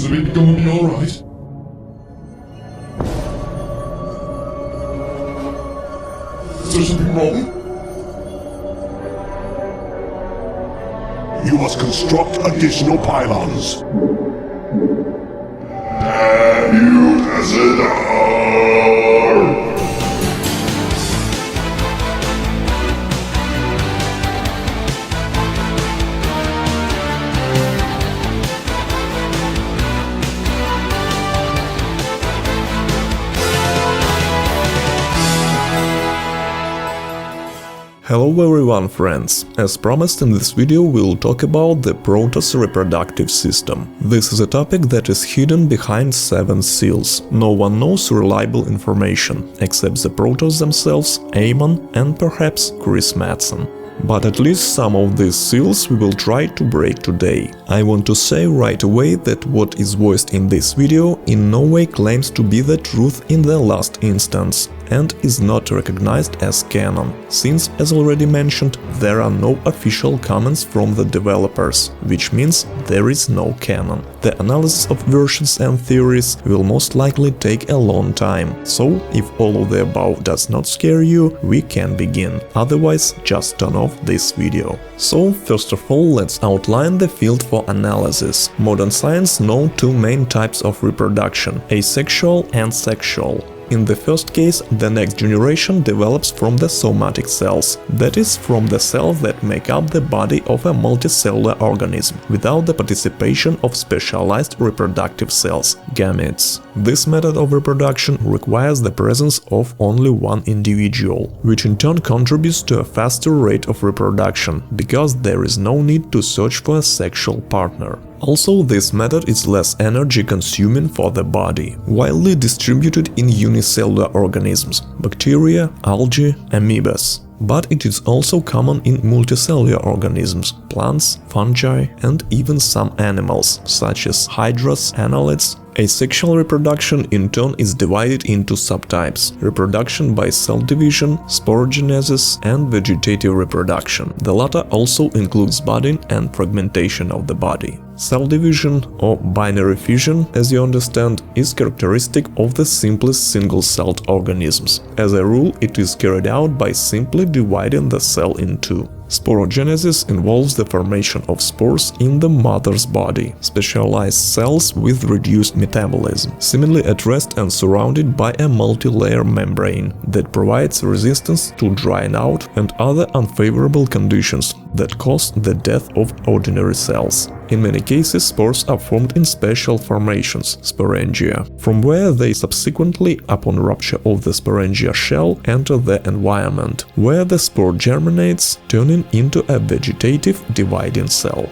everything going to be alright? Is there something wrong? You must construct additional pylons. Damn you, Visitor! Hello everyone, friends! As promised, in this video we'll talk about the Protoss reproductive system. This is a topic that is hidden behind 7 seals. No one knows reliable information, except the Protoss themselves, Amon and perhaps Chris Madsen. But at least some of these seals we will try to break today. I want to say right away that what is voiced in this video in no way claims to be the truth in the last instance, and is not recognized as canon, since, as already mentioned, there are no official comments from the developers, which means there is no canon. The analysis of versions and theories will most likely take a long time, so if all of the above does not scare you, we can begin. Otherwise, just turn off this video. So, first of all, let's outline the field for analysis. Modern science knows 2 main types of reproduction: asexual and sexual. In the first case, the next generation develops from the somatic cells, that is, from the cells that make up the body of a multicellular organism, without the participation of specialized reproductive cells, gametes. This method of reproduction requires the presence of only one individual, which in turn contributes to a faster rate of reproduction, because there is no need to search for a sexual partner. Also, this method is less energy-consuming for the body, widely distributed in unicellular organisms, bacteria, algae, amoebas. But it is also common in multicellular organisms, plants, fungi and even some animals, such as hydras, annelids. Asexual reproduction in turn is divided into subtypes: reproduction by cell division, sporogenesis and vegetative reproduction. The latter also includes budding and fragmentation of the body. Cell division, or binary fission, as you understand, is characteristic of the simplest single-celled organisms. As a rule, it is carried out by simply dividing the cell in 2. Sporogenesis involves the formation of spores in the mother's body, specialized cells with reduced metabolism, seemingly at rest and surrounded by a multi-layer membrane that provides resistance to drying out and other unfavorable conditions that cause the death of ordinary cells. In many cases, spores are formed in special formations, sporangia, from where they subsequently, upon rupture of the sporangia shell, enter the environment, where the spore germinates, turning into a vegetative dividing cell.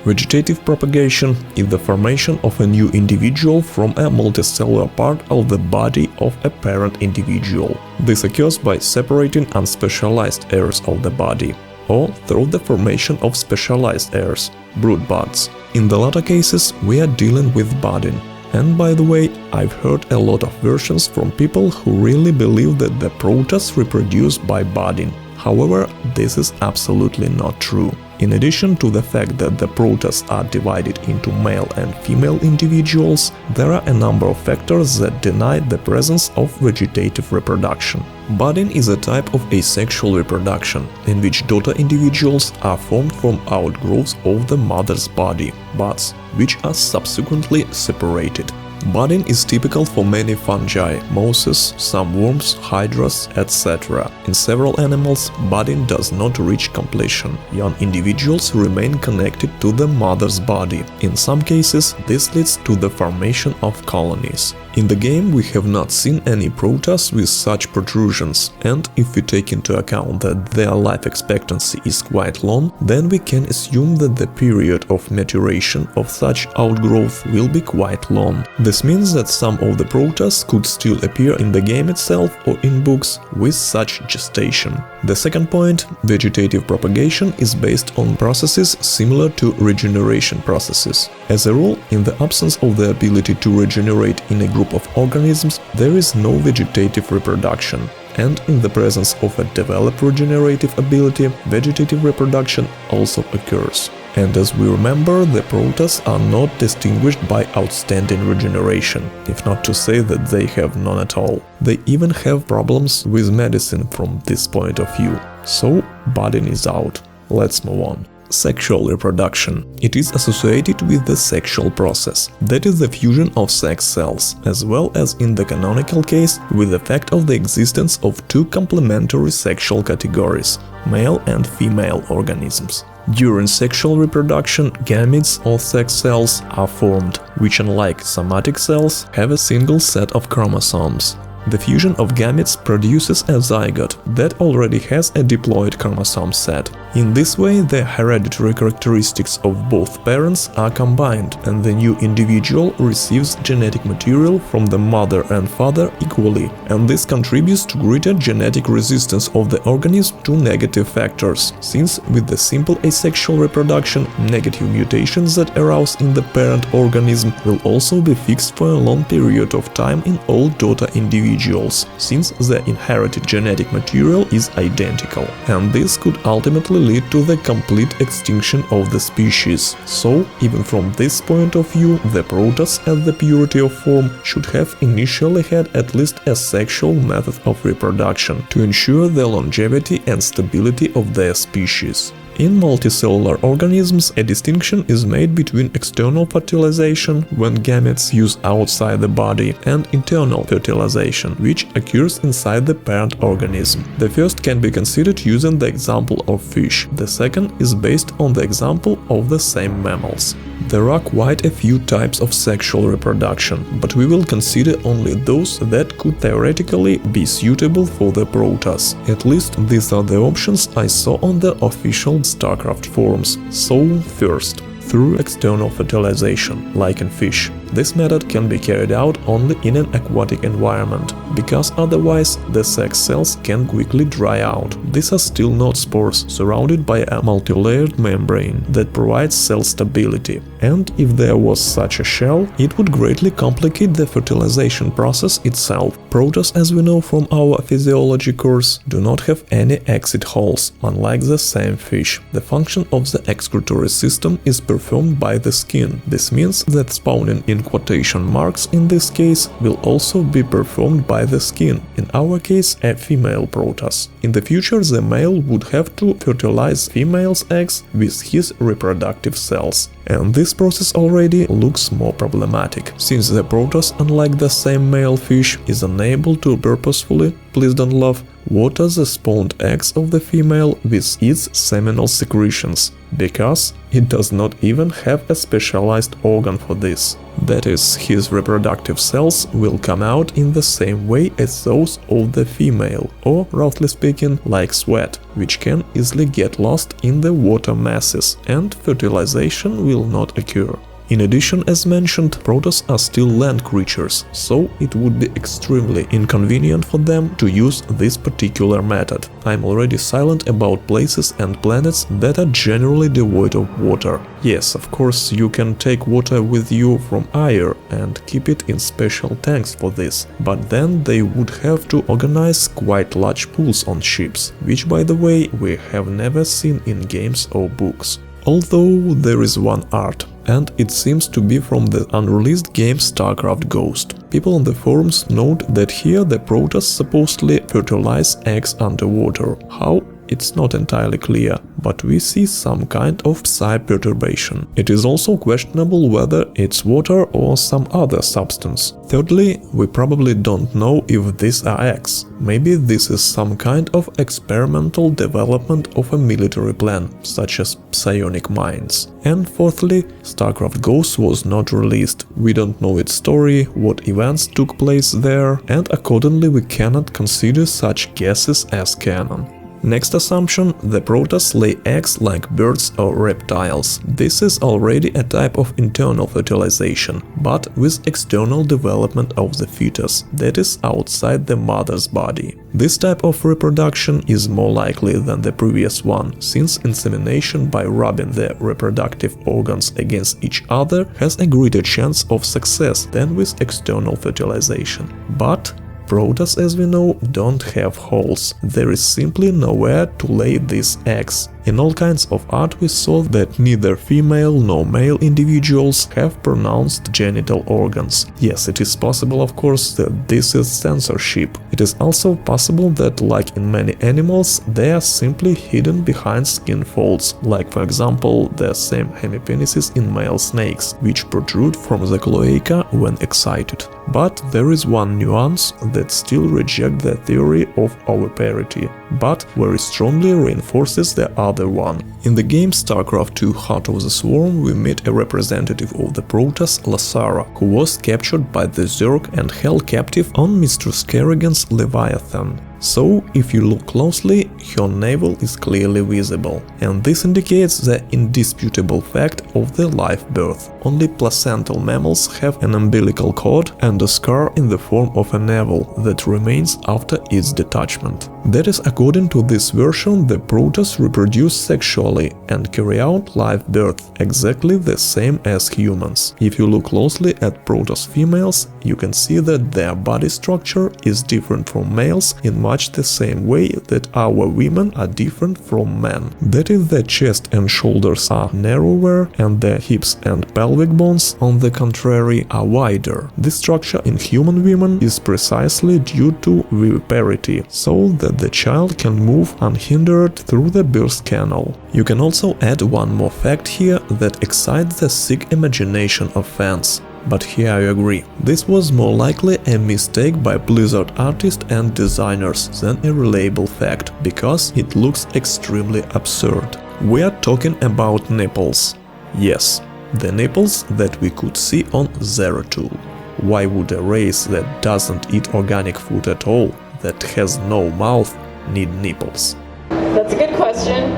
Vegetative propagation is the formation of a new individual from a multicellular part of the body of a parent individual. This occurs by separating unspecialized heirs of the body, or through the formation of specialized heirs, brood buds. In the latter cases, we are dealing with budding. And by the way, I've heard a lot of versions from people who really believe that the Protoss reproduce by budding. However, this is absolutely not true. In addition to the fact that the Protoss are divided into male and female individuals, there are a number of factors that deny the presence of vegetative reproduction. Budding is a type of asexual reproduction, in which daughter individuals are formed from outgrowths of the mother's body, buds, which are subsequently separated. Budding is typical for many fungi, mosses, some worms, hydras, etc. In several animals, budding does not reach completion. Young individuals remain connected to the mother's body. In some cases, this leads to the formation of colonies. In the game, we have not seen any Protoss with such protrusions, and if we take into account that their life expectancy is quite long, then we can assume that the period of maturation of such outgrowth will be quite long. This means that some of the Protoss could still appear in the game itself or in books with such gestation. The second point, vegetative propagation, is based on processes similar to regeneration processes. As a rule, in the absence of the ability to regenerate in a group of organisms, there is no vegetative reproduction. And in the presence of a developed regenerative ability, vegetative reproduction also occurs. And as we remember, the Protoss are not distinguished by outstanding regeneration, if not to say that they have none at all. They even have problems with medicine from this point of view. So, budding is out. Let's move on. Sexual reproduction. It is associated with the sexual process, that is the fusion of sex cells, as well as in the canonical case with the fact of the existence of two complementary sexual categories, male and female organisms. During sexual reproduction, gametes or sex cells are formed, which unlike somatic cells have a single set of chromosomes. The fusion of gametes produces a zygote that already has a diploid chromosome set. In this way, the hereditary characteristics of both parents are combined, and the new individual receives genetic material from the mother and father equally, and this contributes to greater genetic resistance of the organism to negative factors, since with the simple asexual reproduction, negative mutations that arouse in the parent organism will also be fixed for a long period of time in all daughter individuals, since the inherited genetic material is identical, and this could ultimately lead to the complete extinction of the species. So, even from this point of view, the Protoss at the purity of form should have initially had at least a sexual method of reproduction to ensure the longevity and stability of their species. In multicellular organisms, a distinction is made between external fertilization, when gametes use outside the body, and internal fertilization, which occurs inside the parent organism. The first can be considered using the example of fish, the second is based on the example of the same mammals. There are quite a few types of sexual reproduction, but we will consider only those that could theoretically be suitable for the Protoss. At least these are the options I saw on the official StarCraft forums. So, first, through external fertilization, like in fish. This method can be carried out only in an aquatic environment, because otherwise the sex cells can quickly dry out. These are still not spores, surrounded by a multi-layered membrane that provides cell stability. And if there was such a shell, it would greatly complicate the fertilization process itself. Protoss, as we know from our physiology course, do not have any exit holes, unlike the same fish. The function of the excretory system is performed by the skin. This means that spawning in quotation marks in this case will also be performed by the skin, in our case a female Protoss. In the future the male would have to fertilize female's eggs with his reproductive cells. And this process already looks more problematic, since the Protoss, unlike the same male fish, is unable to purposefully, please don't laugh, water the spawned eggs of the female with its seminal secretions, because it does not even have a specialized organ for this. That is, his reproductive cells will come out in the same way as those of the female, or, roughly speaking, like sweat, which can easily get lost in the water masses, and fertilization will not occur. In addition, as mentioned, Protoss are still land creatures, so it would be extremely inconvenient for them to use this particular method. I'm already silent about places and planets that are generally devoid of water. Yes, of course, you can take water with you from Aiur and keep it in special tanks for this, but then they would have to organize quite large pools on ships, which, by the way, we have never seen in games or books. Although there is one art, and it seems to be from the unreleased game StarCraft Ghost. People on the forums note that here the Protoss supposedly fertilize eggs underwater. How? It's not entirely clear, but we see some kind of psi perturbation. It is also questionable whether it's water or some other substance. Thirdly, we probably don't know if these are eggs. Maybe this is some kind of experimental development of a military plan, such as psionic mines. And fourthly, StarCraft Ghost was not released. We don't know its story, what events took place there, and accordingly we cannot consider such guesses as canon. Next assumption, the Protoss lay eggs like birds or reptiles. This is already a type of internal fertilization, but with external development of the fetus, that is outside the mother's body. This type of reproduction is more likely than the previous one, since insemination by rubbing the reproductive organs against each other has a greater chance of success than with external fertilization. But Protoss, as we know, don't have holes. There is simply nowhere to lay these eggs. In all kinds of art we saw that neither female nor male individuals have pronounced genital organs. Yes, it is possible, of course, that this is censorship. It is also possible that, like in many animals, they are simply hidden behind skin folds, like for example the same hemipenises in male snakes, which protrude from the cloaca when excited. But there is one nuance that still rejects the theory of oviparity, but very strongly reinforces the other one. In the game StarCraft II Heart of the Swarm we meet a representative of the Protoss, Lasara, who was captured by the Zerg and held captive on Mistress Kerrigan's Leviathan. So, if you look closely, her navel is clearly visible, and this indicates the indisputable fact of the live birth. Only placental mammals have an umbilical cord and a scar in the form of a navel that remains after its detachment. That is, according to this version, the Protoss reproduce sexually and carry out live birth, exactly the same as humans. If you look closely at Protoss females, you can see that their body structure is different from males in much the same way that our women are different from men. That is, the chest and shoulders are narrower and the hips and pelvic bones, on the contrary, are wider. This structure in human women is precisely due to viviparity, so that the child can move unhindered through the birth canal. You can also add one more fact here that excites the sick imagination of fans. But here I agree, this was more likely a mistake by Blizzard artists and designers than a reliable fact, because it looks extremely absurd. We are talking about nipples. Yes, the nipples that we could see on Zeratul. Why would a race that doesn't eat organic food at all, that has no mouth, need nipples? That's a good question.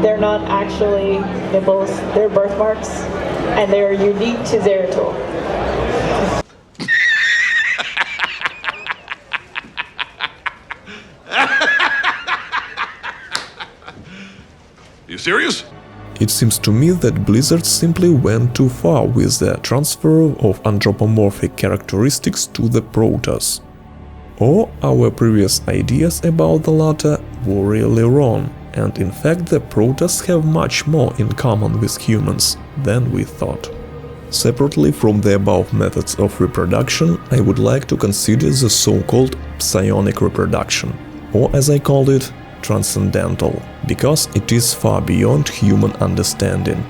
They're not actually nipples, they're birthmarks, and they're unique to Zeratul. You serious? It seems to me that Blizzard simply went too far with the transfer of anthropomorphic characteristics to the Protoss. Or our previous ideas about the latter were really wrong, and in fact the Protoss have much more in common with humans than we thought. Separately from the above methods of reproduction, I would like to consider the so-called psionic reproduction, or as I called it, transcendental, because it is far beyond human understanding.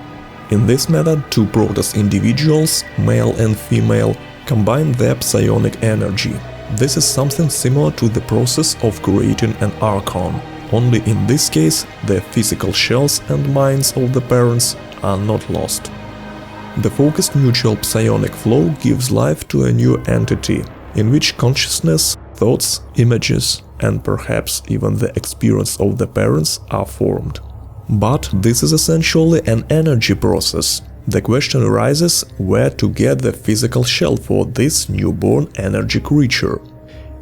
In this method, two Protoss individuals, male and female, combine their psionic energy. This is something similar to the process of creating an archon, only in this case the physical shells and minds of the parents are not lost. The focused mutual psionic flow gives life to a new entity, in which consciousness, thoughts, images, and perhaps even the experience of the parents are formed. But this is essentially an energy process. The question arises where to get the physical shell for this newborn energy creature.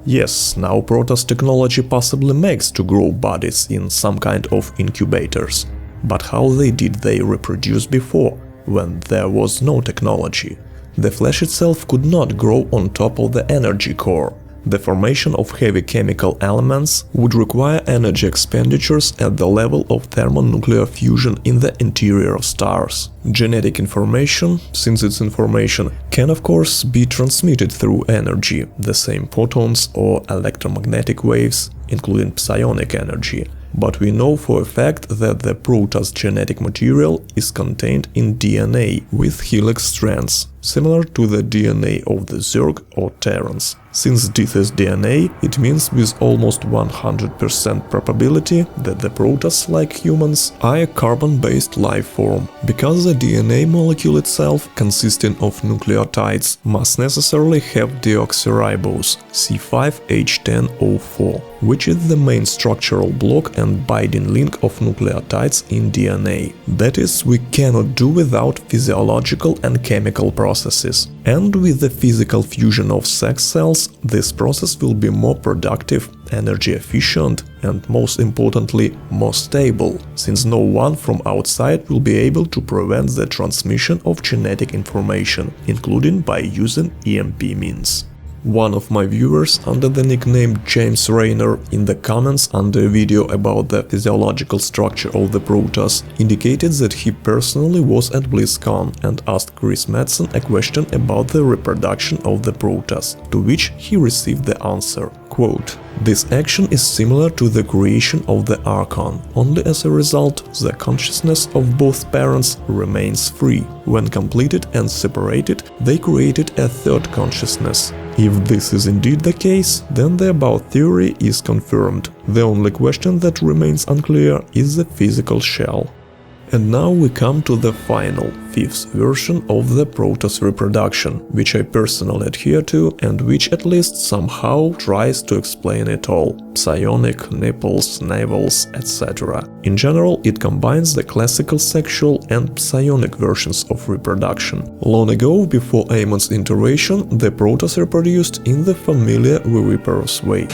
Yes, now Protoss technology possibly makes to grow bodies in some kind of incubators. But how did they reproduce before, when there was no technology? The flesh itself could not grow on top of the energy core. The formation of heavy chemical elements would require energy expenditures at the level of thermonuclear fusion in the interior of stars. Genetic information, since it's information, can of course be transmitted through energy, the same photons or electromagnetic waves, including psionic energy. But we know for a fact that the Protoss genetic material is contained in DNA with helix strands, similar to the DNA of the Zerg or Terrans. Since this is DNA, it means with almost 100% probability that the Protoss, like humans, are a carbon-based life form, because the DNA molecule itself, consisting of nucleotides, must necessarily have deoxyribose C5H10O4, which is the main structural block and binding link of nucleotides in DNA. That is, we cannot do without physiological and chemical processes. And with the physical fusion of sex cells, this process will be more productive, energy efficient, and most importantly, more stable, since no one from outside will be able to prevent the transmission of genetic information, including by using EMP means. One of my viewers under the nickname James Rayner in the comments under a video about the physiological structure of the Protoss indicated that he personally was at BlizzCon and asked Chris Madsen a question about the reproduction of the Protoss, to which he received the answer, quote, "This action is similar to the creation of the Archon, only as a result the consciousness of both parents remains free. When completed and separated, they created a third consciousness. If this is indeed the case, then the above theory is confirmed. The only question that remains unclear is the physical shell." And now we come to the final, fifth version of the Protoss reproduction, which I personally adhere to and which at least somehow tries to explain it all. Psionic, nipples, navels, etc. In general, it combines the classical sexual and psionic versions of reproduction. Long ago, before Amon's iteration, the Protoss reproduced in the familiar viviparous way.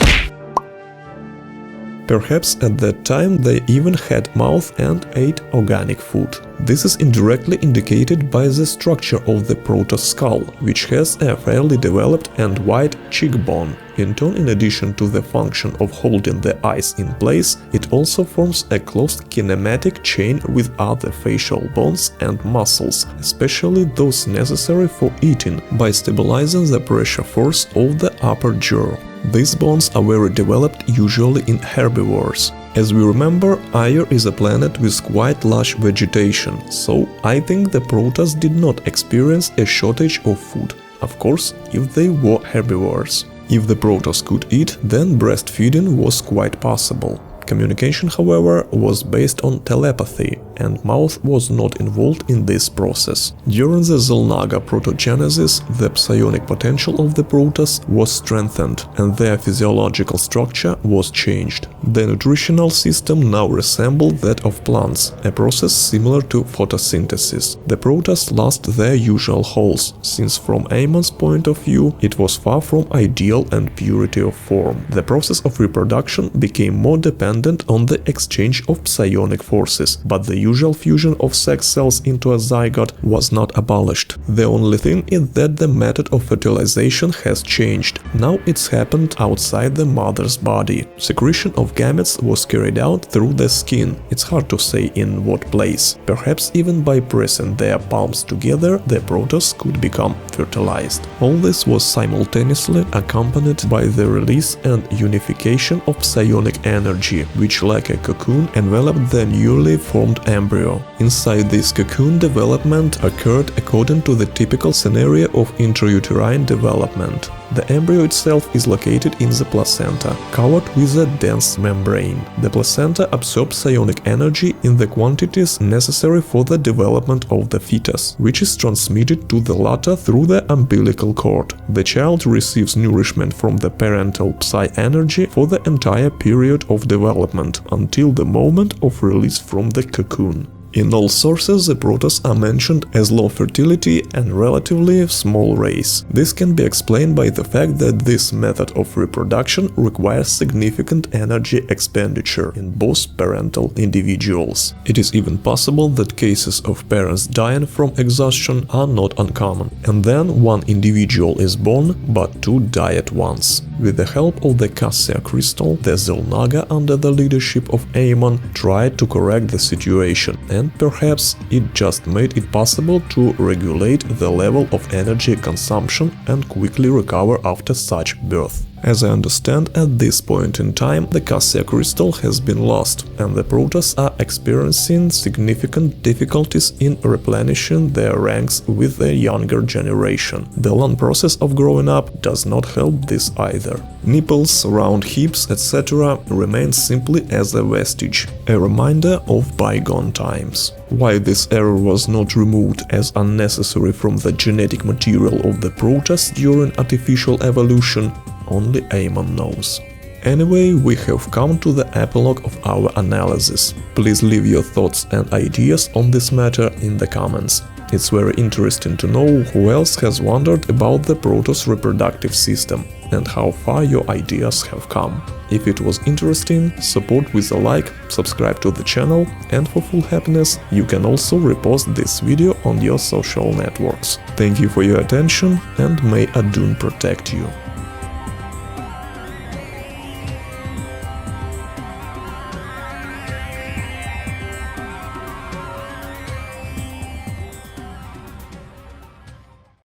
Perhaps at that time they even had mouth and ate organic food. This is indirectly indicated by the structure of the Protoss skull, which has a fairly developed and wide cheekbone. In turn, in addition to the function of holding the eyes in place, it also forms a closed kinematic chain with other facial bones and muscles, especially those necessary for eating, by stabilizing the pressure force of the upper jaw. These bones are very developed usually in herbivores. As we remember, Aiur is a planet with quite lush vegetation, so I think the Protoss did not experience a shortage of food, of course, if they were herbivores. If the Protoss could eat, then breastfeeding was quite possible. Communication, however, was based on telepathy, and mouth was not involved in this process. During the xel'naga protogenesis, the psionic potential of the Protoss was strengthened, and their physiological structure was changed. The nutritional system now resembled that of plants, a process similar to photosynthesis. The Protoss lost their usual holes, since from Amon's point of view, it was far from ideal and purity of form. The process of reproduction became more dependent on the exchange of psionic forces, but the usual fusion of sex cells into a zygote was not abolished. The only thing is that the method of fertilization has changed. Now it's happened outside the mother's body. Secretion of gametes was carried out through the skin. It's hard to say in what place. Perhaps even by pressing their palms together, the Protoss could become fertilized. All this was simultaneously accompanied by the release and unification of psionic energy, which like a cocoon enveloped the newly formed embryo. Inside this cocoon, development occurred according to the typical scenario of intrauterine development. The embryo itself is located in the placenta, covered with a dense membrane. The placenta absorbs psionic energy in the quantities necessary for the development of the fetus, which is transmitted to the latter through the umbilical cord. The child receives nourishment from the parental psi energy for the entire period of development, until the moment of release from the cocoon. In all sources, the Protoss are mentioned as low fertility and relatively small race. This can be explained by the fact that this method of reproduction requires significant energy expenditure in both parental individuals. It is even possible that cases of parents dying from exhaustion are not uncommon, and then one individual is born, but two die at once. With the help of the cassia crystal, the xel'naga under the leadership of Amon tried to correct the situation, and perhaps it just made it possible to regulate the level of energy consumption and quickly recover after such birth. As I understand, at this point in time, the cassia crystal has been lost, and the Protoss are experiencing significant difficulties in replenishing their ranks with the younger generation. The long process of growing up does not help this either. Nipples, round hips, etc. remain simply as a vestige, a reminder of bygone times. Why this error was not removed as unnecessary from the genetic material of the Protoss during artificial evolution, only Amon knows. Anyway, we have come to the epilogue of our analysis. Please leave your thoughts and ideas on this matter in the comments. It's very interesting to know who else has wondered about the Protoss reproductive system and how far your ideas have come. If it was interesting, support with a like, subscribe to the channel, and for full happiness, you can also repost this video on your social networks. Thank you for your attention, and may Adun protect you.